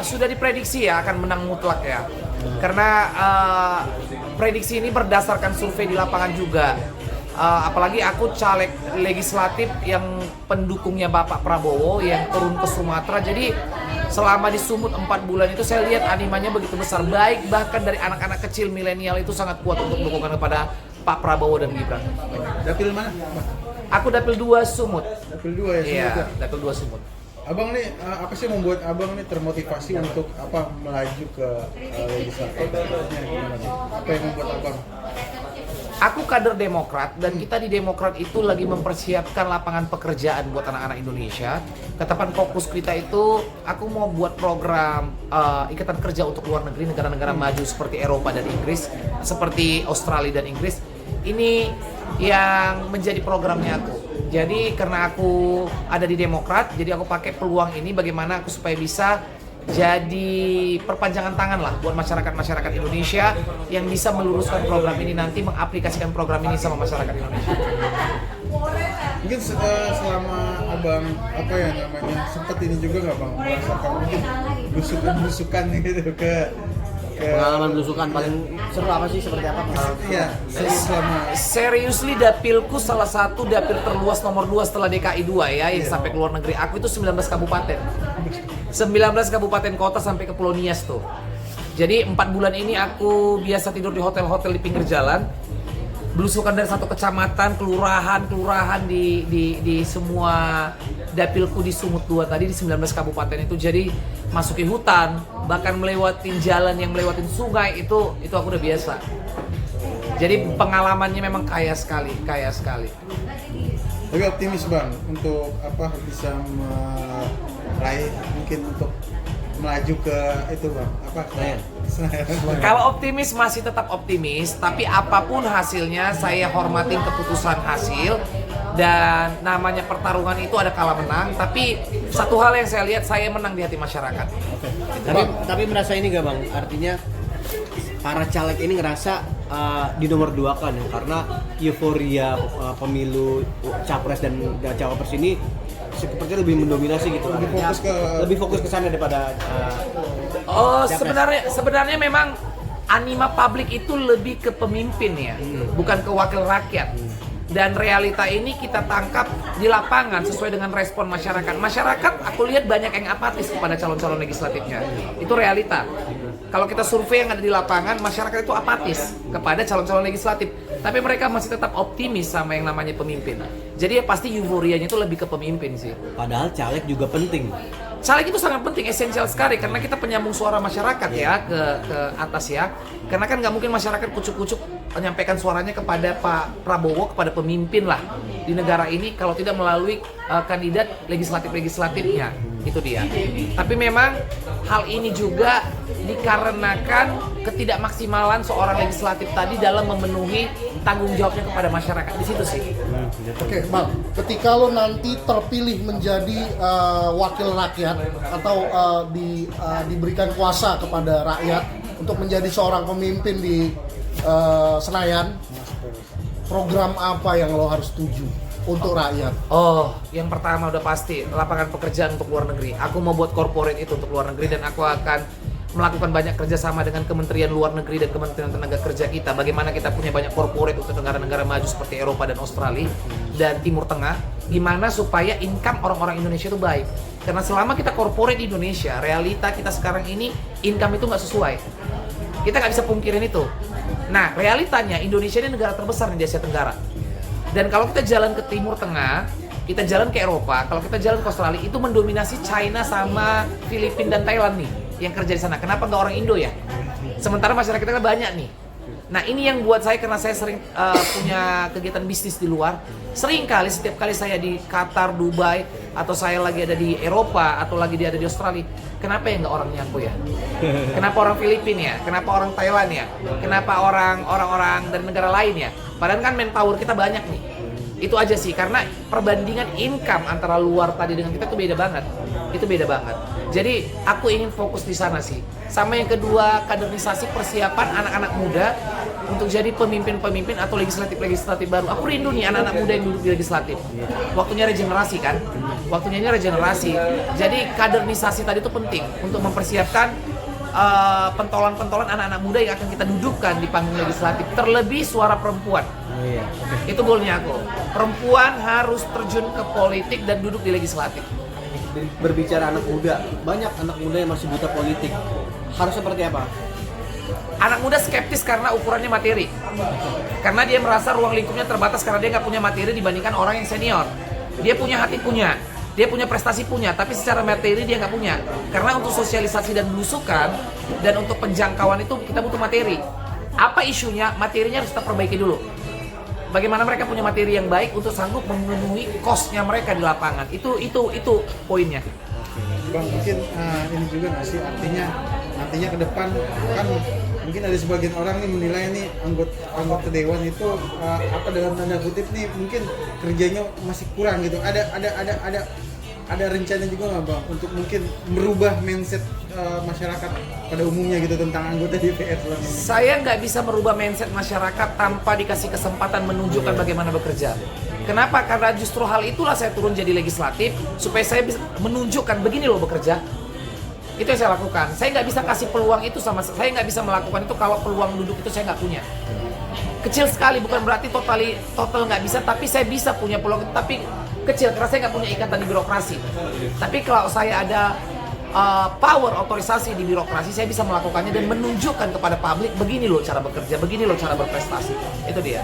Sudah diprediksi ya akan menang mutlak ya. Karena prediksi ini berdasarkan survei di lapangan juga. Apalagi aku caleg legislatif yang pendukungnya Bapak Prabowo yang turun ke Sumatera. Jadi selama di Sumut 4 bulan itu saya lihat animanya begitu besar. Baik bahkan dari anak-anak kecil milenial itu sangat kuat untuk dukungan kepada Pak Prabowo dan Gibran. Dapil mana? Aku dapil 2 Sumut. Dapil 2 ya, Sumut Iya, ya? dapil 2 Sumut. Abang nih, apa sih membuat abang nih termotivasi untuk melaju ke legislatif? Gimana nih? Apa yang membuat abang? Aku kader Demokrat dan kita di Demokrat itu lagi mempersiapkan lapangan pekerjaan buat anak-anak Indonesia. Ketetapan fokus kita itu, aku mau buat program ikatan kerja untuk luar negeri, negara-negara maju seperti Eropa dan Inggris, seperti Australia dan Inggris. Ini yang menjadi programnya aku. Jadi karena aku ada di Demokrat, jadi aku pakai peluang ini bagaimana aku supaya bisa jadi perpanjangan tangan lah buat masyarakat Indonesia yang bisa meluruskan program ini nanti, mengaplikasikan program ini sama masyarakat Indonesia. Mungkin selama abang sempat ini juga nggak bang merasakan mungkin belusukan gitu ke pengalaman belusukan paling seru apa sih, seperti apa pengalaman? Iya, Seriously dapilku salah satu dapil terluas nomor 2 setelah DKI 2 ya, yang sampai ke luar negeri. Aku itu 19 kabupaten. 19 kabupaten kota sampai ke Pulau Nias tuh. Jadi 4 bulan ini aku biasa tidur di hotel-hotel di pinggir jalan. Belusukan dari satu kecamatan, kelurahan di semua dapilku di Sumut 2 tadi di 19 kabupaten itu. Jadi masuki hutan, bahkan melewatin jalan yang melewatin sungai itu aku udah biasa. Jadi pengalamannya memang kaya sekali. Tapi optimis bang untuk bisa meraih mungkin untuk melaju ke itu bang Senayan. Kalau optimis masih tetap optimis, tapi apapun hasilnya saya hormatin keputusan hasil. Dan namanya pertarungan itu ada kalah menang, tapi satu hal yang saya lihat, saya menang di hati masyarakat. Tapi merasa ini gak bang, artinya para caleg ini ngerasa di nomor 2 kan ya, karena euforia pemilu capres dan cawapres ini sepertinya lebih mendominasi gitu, lebih fokus ke sana daripada sebenarnya memang anima publik itu lebih ke pemimpin ya, bukan ke wakil rakyat. Dan realita ini kita tangkap di lapangan sesuai dengan respon masyarakat. Masyarakat aku lihat banyak yang apatis kepada calon-calon legislatifnya. Itu realita. Kalau kita survei yang ada di lapangan, masyarakat itu apatis kepada calon-calon legislatif. Tapi mereka masih tetap optimis sama yang namanya pemimpin. Jadi ya pasti euforianya itu lebih ke pemimpin sih. Padahal caleg juga penting. Caleg itu sangat penting, esensial sekali karena kita penyambung suara masyarakat ya ke atas ya. Karena kan nggak mungkin masyarakat kucuk-kucuk menyampaikan suaranya kepada Pak Prabowo, kepada pemimpin lah di negara ini kalau tidak melalui kandidat legislatifnya. Itu dia. Tapi memang hal ini juga dikarenakan ketidakmaksimalan seorang legislatif tadi dalam memenuhi tanggung jawabnya kepada masyarakat. Di situ sih. Oke, Bang, ketika lo nanti terpilih menjadi wakil rakyat atau diberikan kuasa kepada rakyat untuk menjadi seorang pemimpin di Senayan, program apa yang lo harus tuju untuk rakyat? Oh, yang pertama udah pasti lapangan pekerjaan untuk luar negeri. Aku mau buat corporate itu untuk luar negeri dan aku akan melakukan banyak kerjasama dengan Kementerian Luar Negeri dan Kementerian Tenaga Kerja kita. Bagaimana kita punya banyak corporate untuk negara-negara maju seperti Eropa dan Australia dan Timur Tengah. Gimana supaya income orang-orang Indonesia itu baik. Karena selama kita corporate di Indonesia, realita kita sekarang ini income itu nggak sesuai. Kita nggak bisa pungkirin itu. Nah, realitanya Indonesia ini negara terbesar di Asia Tenggara. Dan kalau kita jalan ke Timur Tengah, kita jalan ke Eropa, kalau kita jalan ke Australia, itu mendominasi China sama Filipina dan Thailand nih yang kerja di sana. Kenapa nggak orang Indo ya? Sementara masyarakat kita banyak nih. Nah ini yang buat saya, karena saya sering punya kegiatan bisnis di luar. Sering kali, setiap kali saya di Qatar, Dubai, atau saya lagi ada di Eropa, atau lagi dia ada di Australia, kenapa ya nggak orangnya aku ya? Kenapa orang Filipina ya? Kenapa orang Thailand ya? Kenapa orang-orang dari negara lain ya? Padahal kan manpower kita banyak nih. Itu aja sih, karena perbandingan income antara luar tadi dengan kita tuh beda banget. Itu beda banget. Jadi aku ingin fokus di sana sih. Sama yang kedua, kaderisasi persiapan anak-anak muda untuk jadi pemimpin-pemimpin atau legislatif baru. Aku rindu nih anak-anak muda yang duduk di legislatif. Waktunya regenerasi kan. Waktunya ini regenerasi. Jadi kaderisasi tadi itu penting untuk mempersiapkan pentolan-pentolan anak-anak muda yang akan kita dudukkan di panggung legislatif. Terlebih suara perempuan. Oh iya, oke. Itu goalnya aku. Perempuan harus terjun ke politik dan duduk di legislatif. Berbicara anak muda, banyak anak muda yang masih buta politik. Harus seperti apa? Anak muda skeptis karena ukurannya materi. Karena dia merasa ruang lingkupnya terbatas karena dia nggak punya materi dibandingkan orang yang senior. Dia punya hati punya, dia punya prestasi punya, tapi secara materi dia nggak punya. Karena untuk sosialisasi dan belusukan dan untuk penjangkauan itu kita butuh materi. Apa isunya? Materinya harus kita perbaiki dulu. Bagaimana mereka punya materi yang baik untuk sanggup memenuhi cost-nya mereka di lapangan. Itu poinnya. Bang, mungkin ini juga nggak sih artinya ke depan kan mungkin ada sebagian orang nih menilai nih anggota dewan itu apa dalam tanda kutip nih mungkin kerjanya masih kurang gitu. Ada rencana juga nggak Bang untuk mungkin merubah mindset masyarakat pada umumnya gitu tentang anggota DPR selama ini? Saya nggak bisa merubah mindset masyarakat tanpa dikasih kesempatan menunjukkan bagaimana bekerja. Kenapa? Karena justru hal itulah saya turun jadi legislatif supaya saya bisa menunjukkan begini loh bekerja. Itu yang saya lakukan. Saya nggak bisa kasih peluang itu saya nggak bisa melakukan itu kalau peluang duduk itu saya nggak punya. Kecil sekali, bukan berarti total nggak bisa, tapi saya bisa punya peluang, tapi kecil karena saya nggak punya ikatan di birokrasi. Tapi kalau saya ada power otorisasi di birokrasi, saya bisa melakukannya dan menunjukkan kepada publik begini loh cara bekerja, begini loh cara berprestasi. Itu dia.